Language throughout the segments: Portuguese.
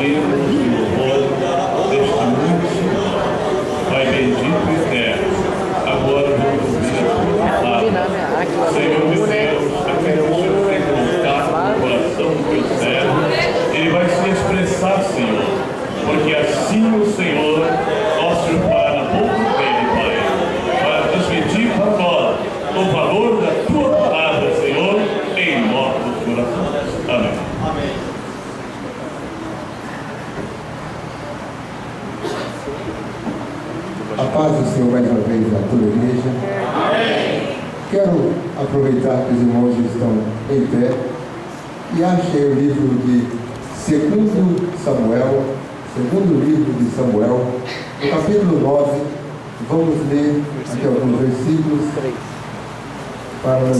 hinos de louvor deste mundo. Pai bendito e eterno, agora vamos ouvir a tua palavra. Senhor de Deus, aquele que o Senhor tem colocado no coração do teu servo, ele vai se expressar, Senhor, porque assim o Senhor, nosso Pai, na boca dele, Pai, para transmitir para nós o valor da tua palavra, Senhor, em nossos corações. Amém. Amém. A paz do Senhor mais uma vez a toda a igreja. Amém. Quero aproveitar que os irmãos estão em pé e achei o livro de segundo livro de Samuel, no capítulo 9, vamos ler aqui alguns versículos para nós.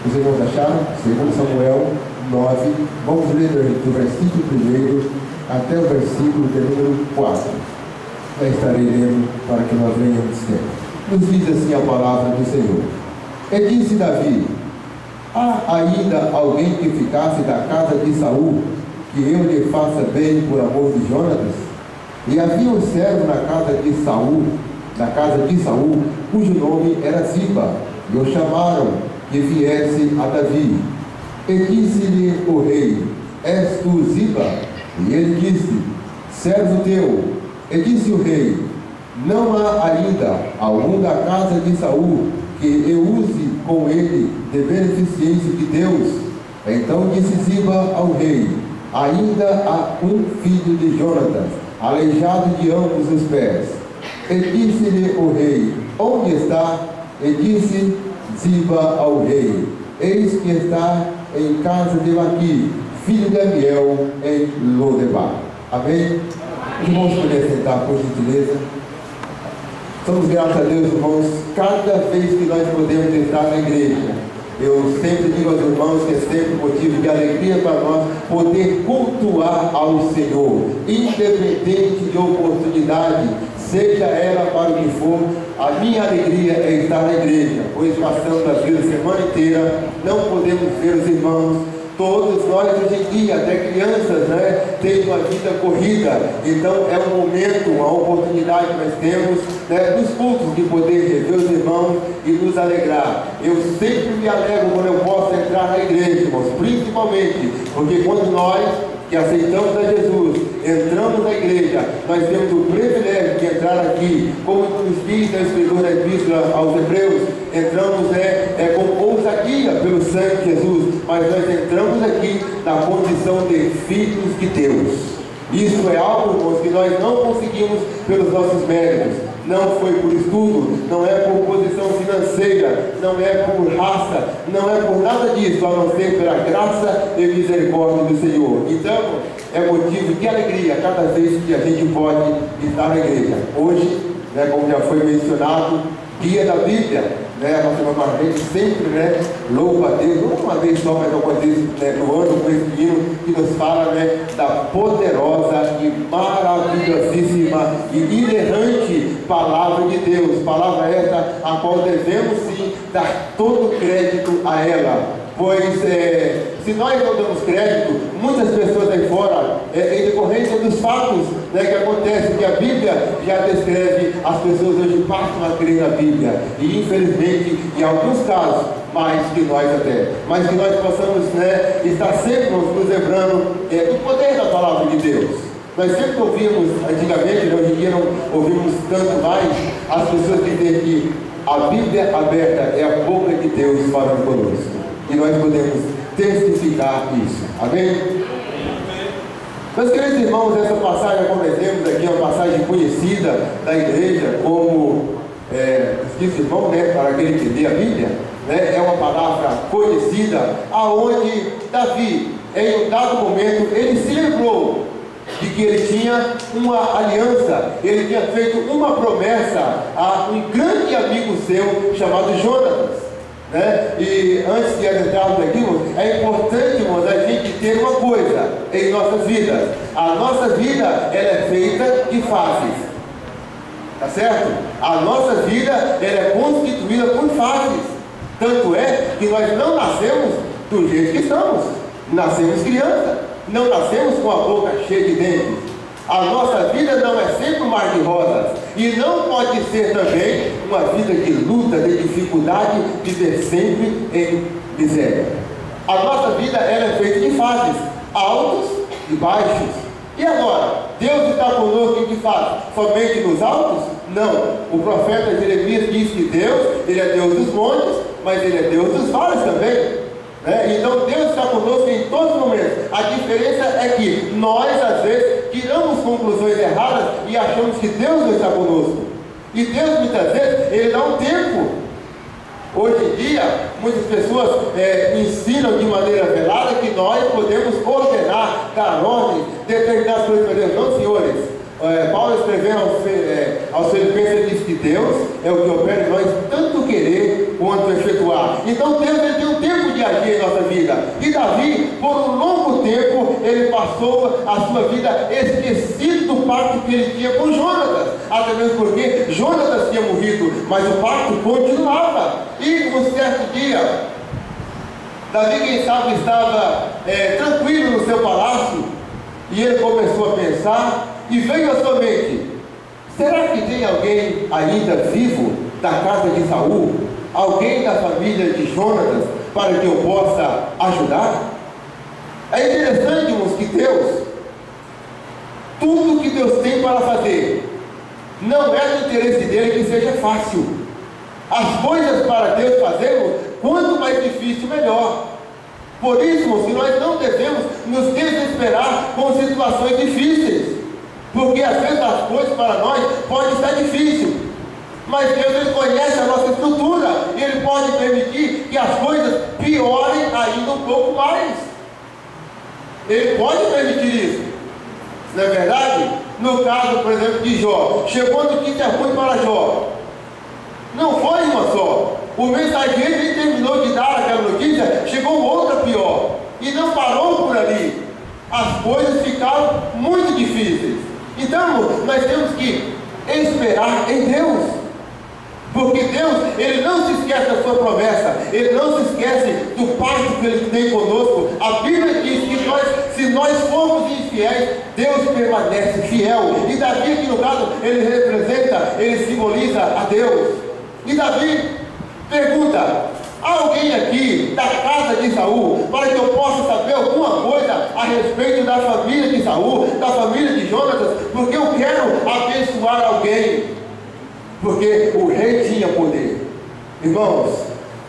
Os irmãos acharam? Segundo Samuel 9, vamos ler do versículo 1 até o versículo de número 4. Já estarei lendo para que nós venhamos tempo. Nos diz assim a palavra do Senhor. E disse Davi: há ainda alguém que ficasse da casa de Saul, que eu lhe faça bem por amor de Jonatas? E havia um servo na casa de Saul, cujo nome era Ziba, e o chamaram que viesse a Davi. E disse-lhe o rei: és tu Ziba? E ele disse: servo teu. E disse o rei: não há ainda algum da casa de Saul que eu use com ele de beneficência de Deus? Então disse Ziba ao rei: ainda há um filho de Jonatas, aleijado de ambos os pés. E disse-lhe o rei: onde está? E disse Ziba ao rei: eis que está em casa de Maqui, filho de Amiel, em Lodebar. Amém? Irmãos, poder sentar, por gentileza. Somos gratos a Deus, irmãos, cada vez que nós podemos entrar na igreja. Eu sempre digo aos irmãos que é sempre motivo de alegria para nós poder cultuar ao Senhor, independente de oportunidade, seja ela para o que for. A minha alegria é estar na igreja, pois passamos a vida a semana inteira, não podemos ver os irmãos. Todos nós hoje em dia, até crianças, têm uma vida corrida. Então é um momento, uma oportunidade que nós temos, dos cultos, de poder rever os irmãos e nos alegrar. Eu sempre me alegro quando eu posso entrar na igreja, irmãos, principalmente porque quando nós que aceitamos a Jesus, entramos na igreja, nós temos o privilégio de entrar aqui, como nos diz a escritura da Epístola aos Hebreus, entramos com ousadia pelo sangue de Jesus, mas nós entramos aqui na condição de filhos de Deus. Isso é algo, irmãos, que nós não conseguimos pelos nossos méritos. Não foi por estudo, não é por posição financeira, não é por raça, não é por nada disso, a não ser pela graça e misericórdia do Senhor. Então, é motivo de alegria cada vez que a gente pode estar na igreja. Hoje, como já foi mencionado, dia da Bíblia, a nossa irmã Marlene sempre, louva a Deus, não uma vez só, mas algumas vezes no ano, com esse hino que nos fala, da poderosa e maravilhosíssima e inerrante palavra de Deus, palavra essa a qual devemos sim dar todo o crédito a ela. Pois se nós não damos crédito, muitas pessoas aí fora, em decorrência dos fatos que acontecem, que a Bíblia já descreve, as pessoas hoje passam a crer na Bíblia, e infelizmente, em alguns casos, mais que nós até, mas que nós possamos estar sempre nos lembrando do poder da palavra de Deus. Nós sempre ouvimos, antigamente, hoje em dia não ouvimos tanto mais, as pessoas dizerem que a Bíblia aberta é a boca de Deus falando conosco. E nós podemos testificar isso. Amém? Meus queridos irmãos, essa passagem, como nós vemos aqui, é uma passagem conhecida da igreja como, esqueci, irmão, para aquele que lê a Bíblia, é uma palavra conhecida, aonde Davi, em um dado momento, ele se lembrou de que ele tinha uma aliança, ele tinha feito uma promessa a um grande amigo seu chamado Jonatas. E antes de adentrarmos aqui, é importante, irmãos, a gente ter uma coisa em nossas vidas. A nossa vida, ela é feita de fases. tá certo? A nossa vida, ela é constituída por fases. Tanto é que nós não nascemos do jeito que estamos. Nascemos criança, não nascemos com a boca cheia de dentes. A nossa vida não é sempre um mar de rosas. E não pode ser também uma vida de luta, de dificuldade, viver sempre em miséria. A nossa vida, ela é feita de fases, altos e baixos. E agora, Deus está conosco em que fase? Somente nos altos? Não. O profeta Jeremias diz que Deus, Ele é Deus dos montes, mas Ele é Deus dos vales também. Então Deus está conosco em todos os momentos. A diferença é que nós, às vezes, tiramos conclusões erradas e achamos que Deus não está conosco. E Deus, muitas vezes, Ele dá um tempo. Hoje em dia, muitas pessoas ensinam de maneira velada que nós podemos ordenar, dar ordens, determinar as coisas para Deus. Não, senhores. Paulo escrevendo aos Filipenses, ele diz que Deus é o que opera em nós tanto querer quanto efetuar. Então Deus, ele tem um tempo de agir em nossa vida. E Davi, por um longo tempo, ele passou a sua vida esquecido do pacto que ele tinha com Jonatas. Até mesmo porque Jonatas tinha morrido, mas o pacto continuava. E um certo dia, Davi, quem sabe, estava tranquilo no seu palácio, e ele começou a pensar, e veio à sua mente: será que tem alguém ainda vivo da casa de Saul? Alguém da família de Jonatas para que eu possa ajudar? É interessante, irmãos, que Deus, tudo que Deus tem para fazer, não é do interesse dele que seja fácil. As coisas para Deus fazermos, quanto mais difícil, melhor. Por isso, irmãos, que nós não devemos nos desesperar com situações difíceis. Porque às vezes as coisas para nós podem estar difíceis, mas Deus, Ele conhece a nossa estrutura, e Ele pode permitir que as coisas piorem ainda um pouco mais. Ele pode permitir isso, não é verdade? No caso, por exemplo, de Jó, chegou notícia ruim para Jó. Não foi uma só. O mensageiro nem terminou de dar aquela notícia, chegou outra pior, e não parou por ali. As coisas ficaram muito difíceis. Então, nós temos que esperar em Deus, porque Deus, Ele não se esquece da sua promessa, Ele não se esquece do pacto que Ele tem conosco. A Bíblia diz que se nós formos infiéis, Deus permanece fiel. E Davi, aqui no caso, ele representa, ele simboliza a Deus. E Davi pergunta: há alguém aqui da casa de Saul para que eu possa saber alguma coisa a respeito da família de Saul, da família de Jonatas? Porque eu quero abençoar alguém. Porque o rei tinha poder. Irmãos,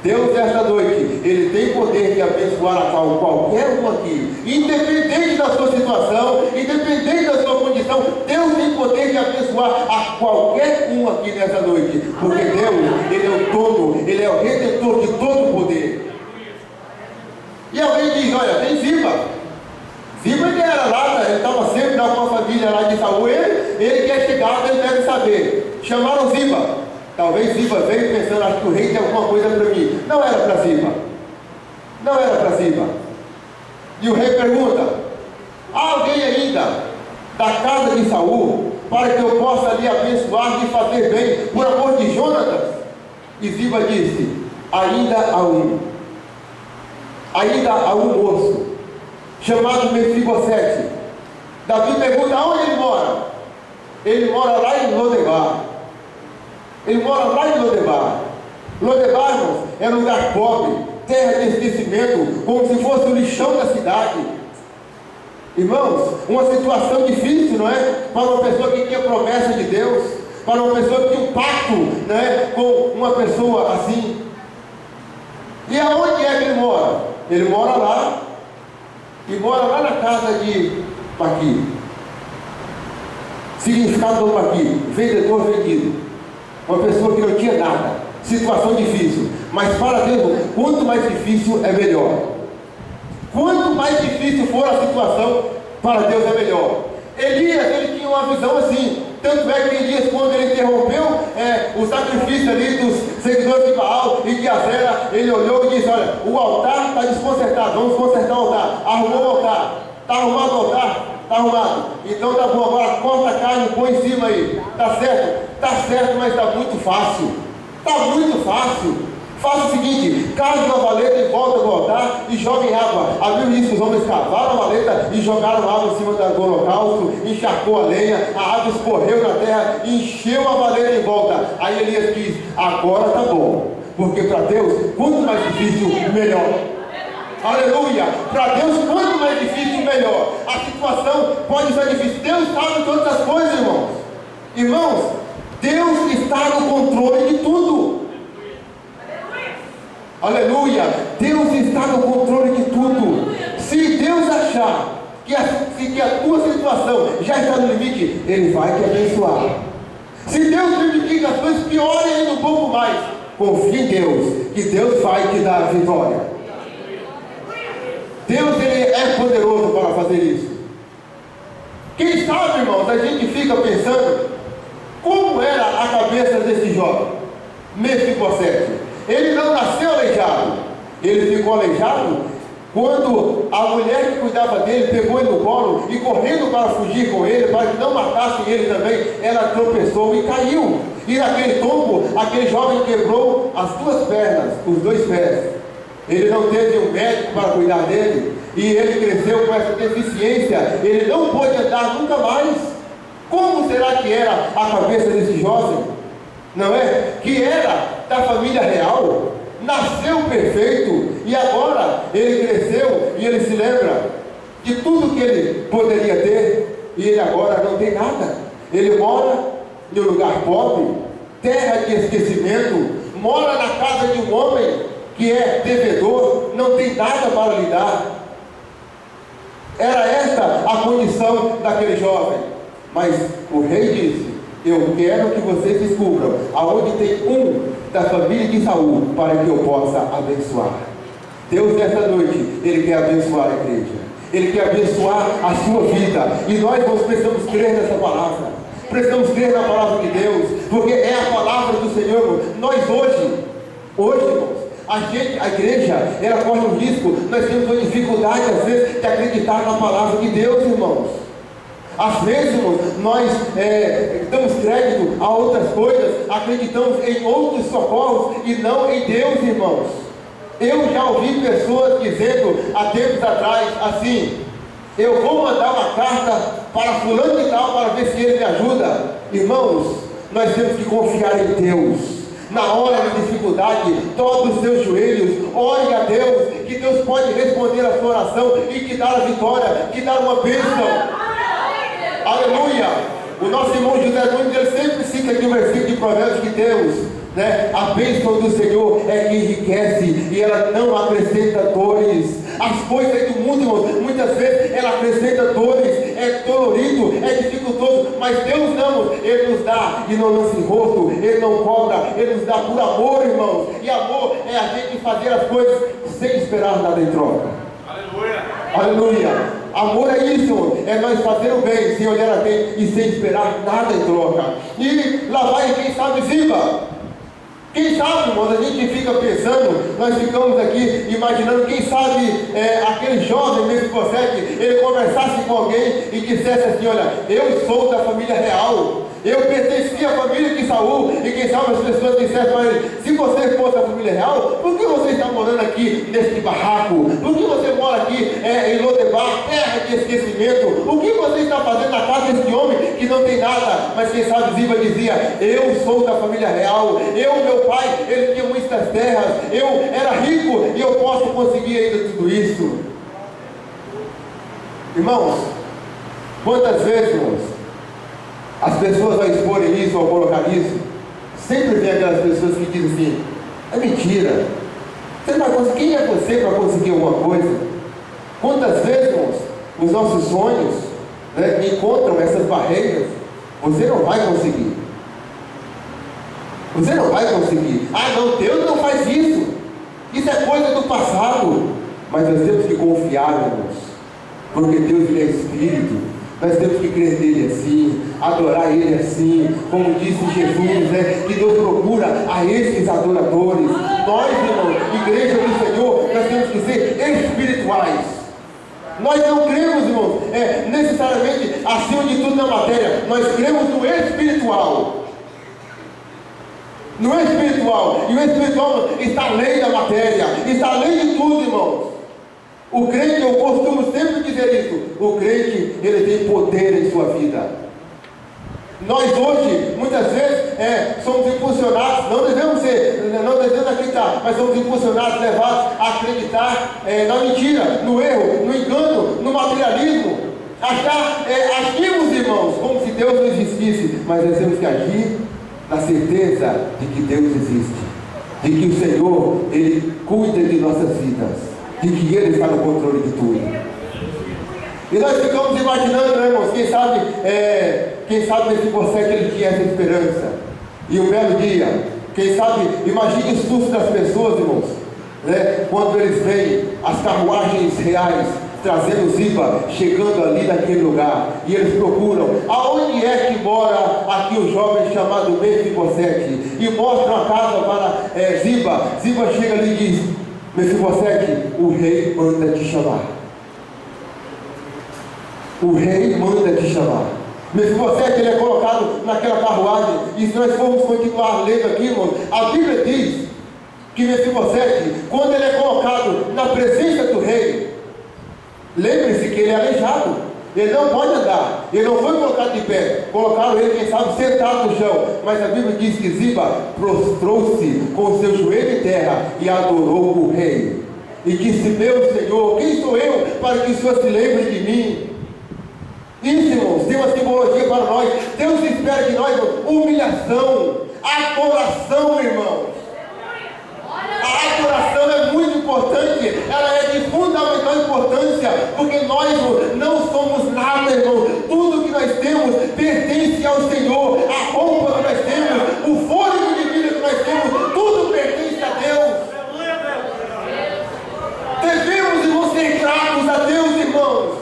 Deus, esta noite, Ele tem poder de abençoar a qualquer um aqui, independente da sua situação, independente da sua condição. Deus tem poder de abençoar a qualquer um aqui nessa noite, porque Deus, Ele é o todo, Ele é o redentor de todo o poder. E alguém diz: olha, tem Ziba. Ziba, ele era lá, ele estava sempre na sua família lá de Saul. Ele que é chegado, ele deve saber. Chamaram Ziba. Talvez Ziba veio pensando: acho que o rei tem alguma coisa para mim. Não era para Ziba. Não era para Ziba. E o rei pergunta: há alguém ainda da casa de Saul para que eu possa lhe abençoar e fazer bem por amor de Jonatas? E Ziba disse: ainda há um. Ainda há um moço chamado Mefibosete. Davi pergunta: onde ele mora? Ele mora lá em Lodebar. Ele mora lá em Lodebar. Lodebar, irmãos, é um lugar pobre, terra de esquecimento, como se fosse o lixão da cidade. Irmãos, uma situação difícil, não é? Para uma pessoa que tinha promessa de Deus, para uma pessoa que tinha um pacto, não é? Com uma pessoa assim. E aonde é que ele mora? Ele mora lá, e mora lá na casa de Maqui. Significado do Maqui: vendedor vendido. Uma pessoa que não tinha nada, situação difícil. Mas para Deus, quanto mais difícil é melhor. Quanto mais difícil for a situação, para Deus é melhor. Elias, ele tinha uma visão assim. Tanto é que Elias, quando ele interrompeu o sacrifício ali dos seguidores de Baal e de Azera, ele olhou e disse: olha, o altar está desconcertado, vamos consertar o altar. Arrumou o altar. Está arrumado o altar? Está arrumado. Então tá bom, agora corta a carne e põe em cima aí. Está certo? Tá certo, mas está muito fácil. Está muito fácil. Faça o seguinte: cave uma valeta em volta do altar e joguem água. A Bíblia diz que os homens cavaram a valeta e jogaram água em cima do holocausto, encharcou a lenha, a água escorreu na terra e encheu a valeta em volta. Aí Elias diz: agora está bom, porque para Deus, quanto mais difícil, melhor. Aleluia! Para Deus, quanto mais difícil, melhor. A situação pode ser difícil. Deus sabe todas as coisas, irmãos. Irmãos, Deus está no controle de tudo. Aleluia! Deus está no controle de tudo. Se Deus achar que a tua situação já está no limite, Ele vai te abençoar. Se Deus permitir que as coisas piorem ainda um pouco mais, confie em Deus, que Deus vai te dar a vitória. Deus, Ele é poderoso para fazer isso. Quem sabe, irmãos, a gente fica pensando como era a cabeça desse jovem Mefibosete. Ele não nasceu aleijado, ele ficou aleijado quando a mulher que cuidava dele pegou ele no colo e, correndo para fugir com ele, para que não matassem ele também, ela tropeçou e caiu. E naquele tombo, aquele jovem quebrou as duas pernas, os dois pés. Ele não teve um médico para cuidar dele, e ele cresceu com essa deficiência, ele não pôde andar nunca mais. Como será que era a cabeça desse jovem? Não é? Que era da família real, nasceu perfeito, e agora ele cresceu e ele se lembra de tudo que ele poderia ter, e ele agora não tem nada. Ele mora em um lugar pobre, terra de esquecimento, mora na casa de um homem que é devedor, não tem nada para lhe dar. Era esta a condição daquele jovem. Mas o rei disse: eu quero que vocês descubram aonde tem um da família de Saul, para que eu possa abençoar. Deus, nesta noite, Ele quer abençoar a igreja, Ele quer abençoar a sua vida, e nós precisamos crer nessa palavra, precisamos crer na palavra de Deus, porque é a palavra do Senhor. Nós hoje, irmãos, a igreja, ela corre um risco, nós temos uma dificuldade às vezes de acreditar na palavra de Deus, irmãos. Às vezes, irmãos, nós damos crédito a outras coisas, acreditamos em outros socorros e não em Deus, irmãos. Eu já ouvi pessoas dizendo há tempos atrás assim: eu vou mandar uma carta para fulano e tal para ver se ele me ajuda. Irmãos, nós temos que confiar em Deus. Na hora da dificuldade, dobre os seus joelhos, ore a Deus, que Deus pode responder a sua oração e te dar a vitória, te dar uma bênção. Aleluia! O nosso irmão José Nunes, ele sempre cita aqui o versículo de Provérbios que temos, né? A bênção do Senhor é que enriquece e ela não acrescenta dores. As coisas do mundo, irmão, muitas vezes ela acrescenta dores, é dolorido, é dificultoso, mas Deus não, Ele nos dá e não lança em rosto, Ele não cobra, Ele nos dá por amor, irmãos. E amor é a gente fazer as coisas sem esperar nada em troca. Aleluia! Aleluia! Amor é isso, é nós fazer o bem sem olhar a quem e sem esperar nada em troca. E lá vai, quem sabe, Ziba. Quem sabe, irmãos, a gente fica pensando, nós ficamos aqui imaginando, quem sabe aquele jovem Mefibosete, ele conversasse com alguém e dissesse assim: olha, eu sou da família real, eu pertenci à família de Saul. E quem sabe as pessoas dissessem para ele: se você fosse da família real, por que você está morando aqui nesse barraco? Por que você mora aqui em Lodebar, terra de esquecimento? O que você está fazendo na casa desse homem que não tem nada? Mas quem sabe Ziba dizia: eu sou da família real, meu pai, ele tinha muitas terras, eu era rico e eu posso conseguir ainda tudo isso. Irmãos, quantas vezes, irmãos, as pessoas ao exporem isso, ao colocar isso, sempre vem aquelas pessoas que dizem assim: é mentira, você não vai conseguir. Quem é você para conseguir alguma coisa? Quantas vezes, irmãos, os nossos sonhos, né, encontram essas barreiras? Você não vai conseguir. Você não vai conseguir. Ah, não, Deus não faz isso. Isso é coisa do passado. Mas nós temos que confiar, irmãos, porque Deus, Ele é Espírito. Nós temos que crer nele assim, adorar Ele assim, como disse Jesus, né, que Deus procura a esses adoradores. Nós, irmãos, igreja do Senhor, nós temos que ser espirituais. Nós não cremos, irmãos, necessariamente acima de tudo na matéria. Nós cremos no espiritual. no espiritual. E o espiritual está além da matéria, está além de tudo, irmãos. O crente, eu costumo sempre dizer isso, o crente, ele tem poder em sua vida. Nós hoje, muitas vezes, somos impulsionados, não devemos acreditar, mas somos impulsionados, levados a acreditar na mentira, no erro, no engano, no materialismo. Agimos, irmãos, como se Deus não existisse, mas nós temos que agir na certeza de que Deus existe, de que o Senhor, Ele cuida de nossas vidas, de que Ele está no controle de tudo. E nós ficamos imaginando, né, irmãos, quem sabe Mefibosete ele tinha essa esperança. E um belo dia, quem sabe, imagine o susto das pessoas, irmãos, né, quando eles veem as carruagens reais trazendo Ziba, chegando ali naquele lugar, e eles procuram, aonde é que mora aqui o jovem chamado Mefibosete, e mostram a casa para Ziba. Ziba chega ali e diz: Mefibosete, o rei manda te chamar. O rei manda te chamar. Mefibosete, ele é colocado naquela carruagem, e se nós formos continuar lendo aqui, irmãos, a Bíblia diz que Mefibosete, quando ele é colocado na presença do rei, lembre-se que ele é aleijado, ele não pode andar, ele não foi colocado de pé, colocaram ele, quem sabe, sentado no chão, mas a Bíblia diz que Ziba prostrou-se com o seu joelho em terra e adorou o rei, e disse: meu Senhor, quem sou eu para que o Senhor se lembre de mim? Isso, irmãos, tem uma simbologia para nós. Deus espera de nós humilhação, adoração, irmãos. A adoração é muito importante, ela é de fundamental importância, porque nós não somos nada, irmão. Tudo que nós temos pertence ao Senhor. A roupa que nós temos, o fôlego de vida que nós temos, tudo pertence a Deus. Devemos, irmãos, ser gratos a Deus, irmãos.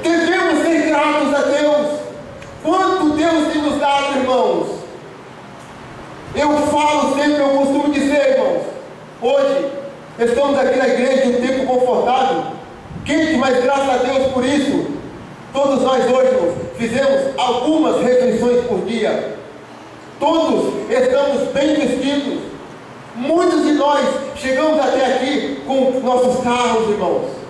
Devemos ser gratos a Deus. Quanto Deus tem nos dado, irmãos. Eu falo sempre, eu costumo dizer, irmãos, hoje estamos aqui na igreja um tempo confortável, quente, mas graças a Deus por isso. Todos nós hoje, irmãos, fizemos algumas refeições por dia. Todos estamos bem vestidos. Muitos de nós chegamos até aqui com nossos carros, irmãos.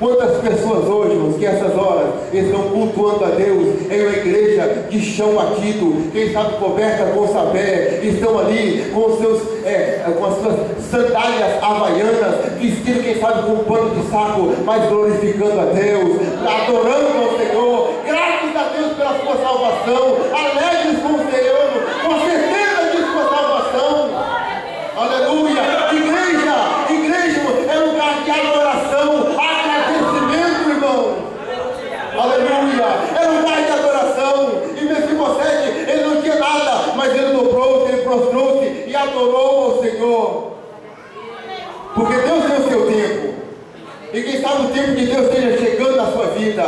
Quantas pessoas hoje, irmãos, que essas horas estão cultuando a Deus em uma igreja de chão batido, quem sabe coberta com sapé, estão ali com as suas sandálias havaianas, vestindo, quem sabe, com um pano de saco, mas glorificando a Deus, adorando ao Senhor, graças a Deus pela sua salvação, alegres com o Senhor, com certeza de sua salvação. Aleluia! Igreja é lugar de adoração, agradecimento, irmão. Aleluia! É lugar de adoração. E Mefibosete, ele não tinha nada, mas ele dobrou-se, ele prostrou-se e adorou ao Senhor. Porque Deus tem o seu tempo. E quem sabe o tempo de Deus esteja chegando na sua vida.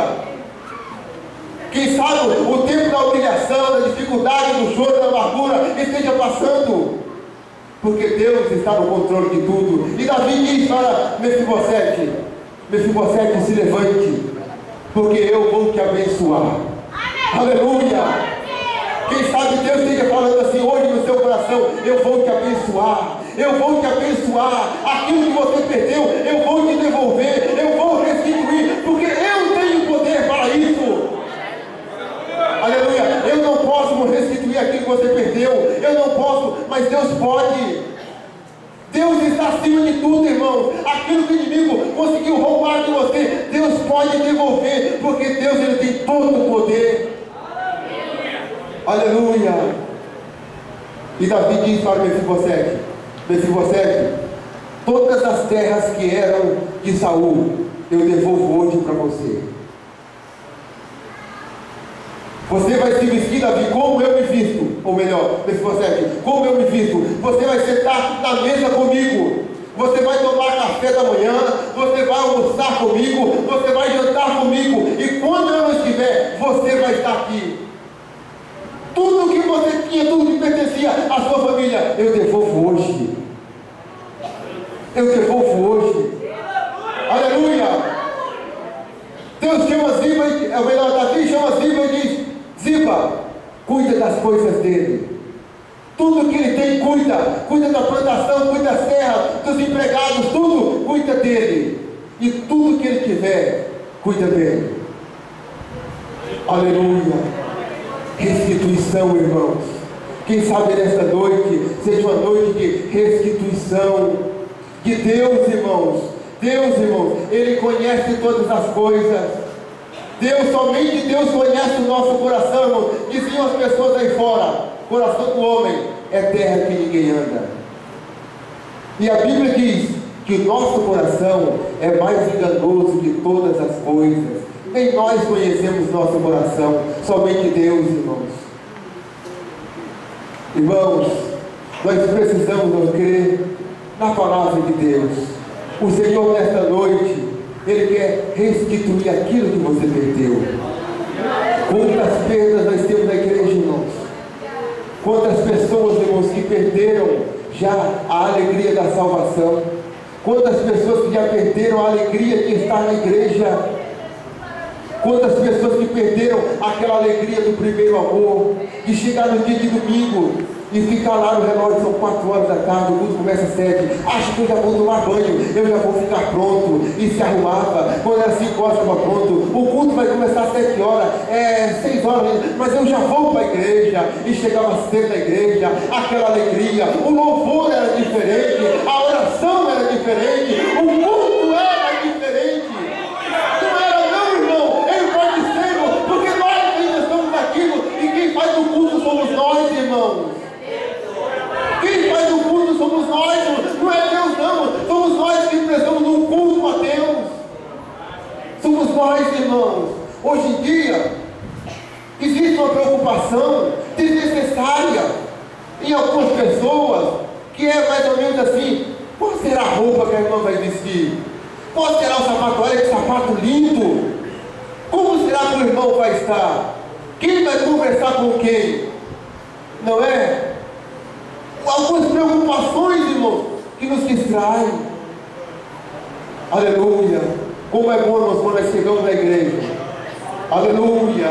Quem sabe o tempo da humilhação, da dificuldade, do choro, da amargura esteja passando. Porque Deus está no controle de tudo. E Davi diz para Mefibosete: Mefibosete, se levante, porque eu vou te abençoar. Aleluia! Quem sabe Deus esteja falando assim hoje no seu coração: eu vou te abençoar, eu vou te abençoar. Aquilo que você perdeu, eu vou te devolver, eu vou restituir, porque eu tenho poder para isso. Aleluia! Eu não posso restituir aquilo que você perdeu, eu não posso, mas Deus pode. Deus está acima de tudo, irmãos. Aquilo que o inimigo conseguiu roubar de você, Deus pode devolver, porque Deus, ele tem todo o poder. Aleluia! E Davi diz para Mefibosete: Mefibosete, todas as terras que eram de Saul, eu devolvo hoje para você. Você vai se vestir, Davi, como eu me visto. Ou melhor, Mefibosete, como eu me visto. Você vai sentar na mesa comigo. Você vai tomar café da manhã. Você vai almoçar comigo. Você vai jantar comigo. E quando eu não estiver, você vai estar aqui. Tudo que você tinha, tudo que pertencia à sua família, eu devolvo hoje. Eu devolvo hoje. Aleluia! Deus chama Ziba, ou melhor, Davi chama Ziba e diz: Ziba, cuida das coisas dele. Tudo e tudo que ele tiver, cuida bem. Aleluia. Restituição, irmãos. Quem sabe nesta noite seja uma noite de restituição de Deus, irmãos. Deus, irmãos, Ele conhece todas as coisas. Deus, somente Deus conhece o nosso coração, irmãos. Diziam as pessoas aí fora: coração do homem é terra que ninguém anda. E a Bíblia diz que o nosso coração é mais enganoso que todas as coisas. Nem nós conhecemos nosso coração, somente Deus, irmãos. Irmãos, nós precisamos crer na palavra de Deus. O Senhor, nesta noite, Ele quer restituir aquilo que você perdeu. Quantas perdas nós temos na igreja, irmãos? Quantas pessoas, irmãos, que perderam já a alegria da salvação? Quantas pessoas que já perderam a alegria de estar na igreja? Quantas pessoas que perderam aquela alegria do primeiro amor, de chegar no dia de domingo e ficar lá no relógio, são 4 horas da tarde, o culto começa às 7, acho que eu já vou tomar banho, eu já vou ficar pronto, e se arrumava, quando era 5 horas estava pronto, o culto vai começar às 7 horas, 6 horas, mas eu já vou para a igreja, e chegava cedo na igreja, aquela alegria, o louvor era diferente, a oração era diferente, o culto era diferente. Não era não, irmão, ele pode ser, porque nós ainda estamos aqui, e quem faz o culto somos nós, irmãos. Quem faz o culto somos nós, não é Deus não, somos nós que prestamos um culto a Deus. Somos nós, irmãos. Hoje em dia, existe uma preocupação desnecessária em algumas pessoas, que é mais ou menos assim: qual será a roupa que a irmã vai vestir? Qual será o sapato? Olha que sapato lindo! Como será que o irmão vai estar? Quem vai conversar com quem? Não é? Algumas preocupações, irmãos, que nos distraem. Aleluia. Como é bom, irmãos, quando nós chegamos na igreja. Aleluia.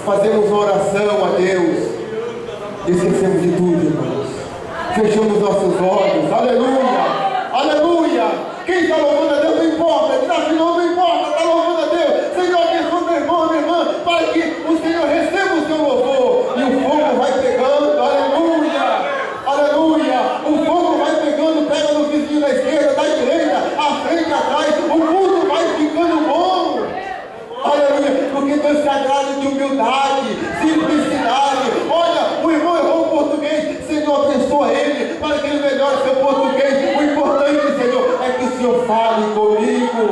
Fazemos uma oração a Deus. Esquecemos de tudo, irmãos. Fechamos nossos olhos. Aleluia. Aleluia. Quem está louvando a Deus não importa. Quem está afinando não importa. Está louvando a Deus. Senhor, abençoa meu irmão, minha irmã, para que o Senhor receba o seu louvor. E o fogo vai pegando. Aleluia. Aleluia. O fogo vai pegando. Pega no vizinho da esquerda, da direita, à frente, atrás. O culto vai ficando bom. Aleluia. Porque Deus se agrada de humildade, simplicidade. Olha, o irmão errou o português. Senhor, abençoa ele para que ele melhore seu português. O importante, Senhor, é que o Senhor fale comigo.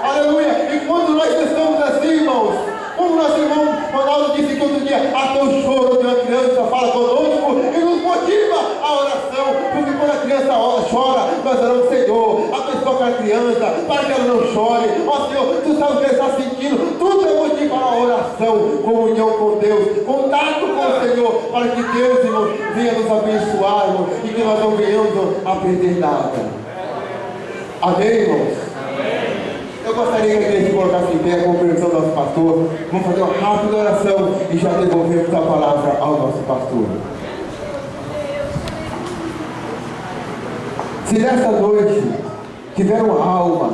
Aleluia. E quando nós estamos assim, irmãos, como nosso irmão Ronaldo disse que outro dia, até o choro de uma criança fala conosco e nos motiva a oração. Porque quando a criança chora, nós oramos: Senhor, abençoa aquela criança para que ela não chore. Ó Senhor, tu sabes o que ele está sentindo. Tudo é motivo para a oração, comunhão com Deus, contato com o Senhor, para que Deus, irmão, venha nos abençoar, irmão, e que nós não venhamos a perder nada. Amém, irmãos? Eu gostaria que a igreja se colocasse em pé com a permissão do nosso pastor. Vamos fazer uma rápida oração e já devolvemos a palavra ao nosso pastor. Se nesta noite tiver uma alma,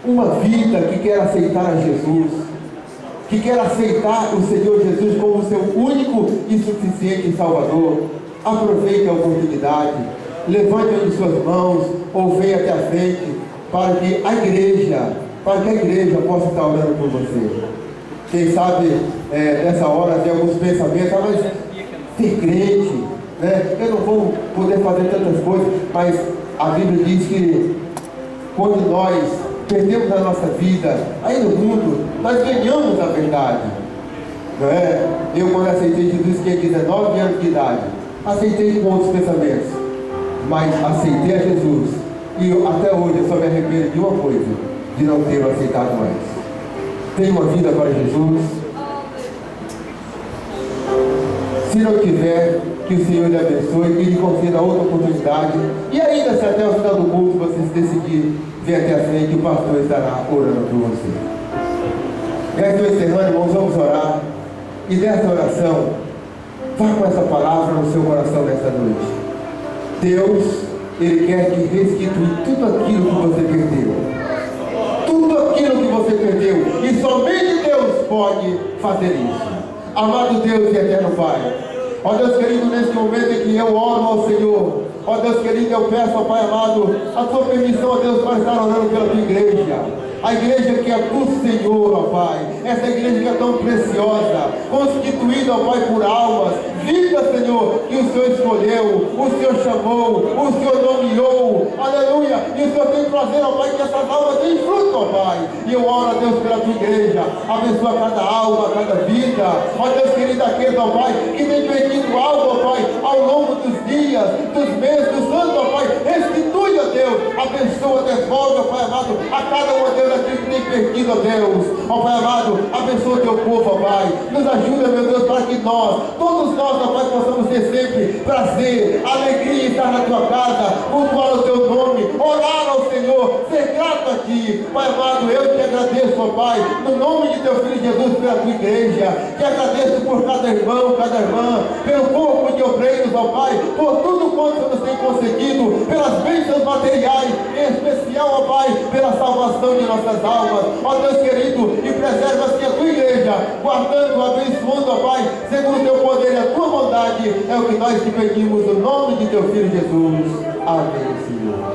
uma vida que quer aceitar a Jesus, que quer aceitar o Senhor Jesus como o seu único e suficiente Salvador, aproveite a oportunidade, levante uma de suas mãos ou venha até a frente para que a igreja possa estar orando por você. Quem sabe nessa hora tem alguns pensamentos: mas ser crente, né? Eu não vou poder fazer tantas coisas, mas a Bíblia diz que quando nós perdemos a nossa vida aí no mundo, nós ganhamos a verdade, não é? Eu, quando aceitei Jesus, tinha 19 anos de idade, aceitei com outros pensamentos, mas aceitei a Jesus, e até hoje eu só me arrependo de uma coisa: de não ter aceitado mais. Tenha uma vida para Jesus. Se não tiver, que o Senhor lhe abençoe, que lhe conceda outra oportunidade. E ainda, se até o final do culto você se decidir vir até a frente, o pastor estará orando por você. Já estou encerrando, irmãos, vamos orar. E nesta oração, vá com essa palavra no seu coração nesta noite. Deus Ele quer que restituir tudo aquilo que você perdeu. Tudo aquilo que você perdeu. E somente Deus pode fazer isso. Amado Deus e eterno Pai, ó Deus querido, nesse momento em que eu oro ao Senhor, ó Deus querido, eu peço ao Pai amado a tua permissão, ó Deus, para estar orando pela tua igreja. A igreja que é do Senhor, ó Pai, essa igreja que é tão preciosa, constituída, ó Pai, por almas, vida, Senhor, que o Senhor escolheu, o Senhor chamou, o Senhor nomeou, aleluia, e o Senhor tem prazer, ó Pai, que essas almas têm fruto, ó Pai, e eu oro, ó Deus, pela tua igreja, abençoa cada alma, cada vida, ó Deus querido, aqueles, ó Pai, que tem perdido algo, ó Pai, ao longo dos dias, dos meses, dos anos, ó Pai, restitui, ó Deus, abençoa, devolve, ó Pai amado, a cada um, ó Deus, aquilo que tem perdido, ó Deus, ó Pai amado, abençoa o teu povo, ó Pai, nos ajuda, meu Deus, para que nós, todos nós, ó Pai, possamos ter sempre prazer, alegria em estar na tua casa, cultuar o teu nome, orar ao Senhor, ser grato a ti, Pai amado, eu te agradeço, ó Pai, no nome de teu Filho Jesus, pela tua igreja, te agradeço por cada irmão, cada irmã, pelo corpo de obreiros, ó Pai, por tudo quanto nos tem concedido, pelas bênçãos materiais, em especial, ó Pai, pela salvação de nossas almas, ó Deus querido, e preserva assim a tua igreja, guardando, abençoando, ó Pai, segundo o teu poder e a tua bondade, é o que nós te pedimos no nome de teu Filho Jesus. Amém, Senhor.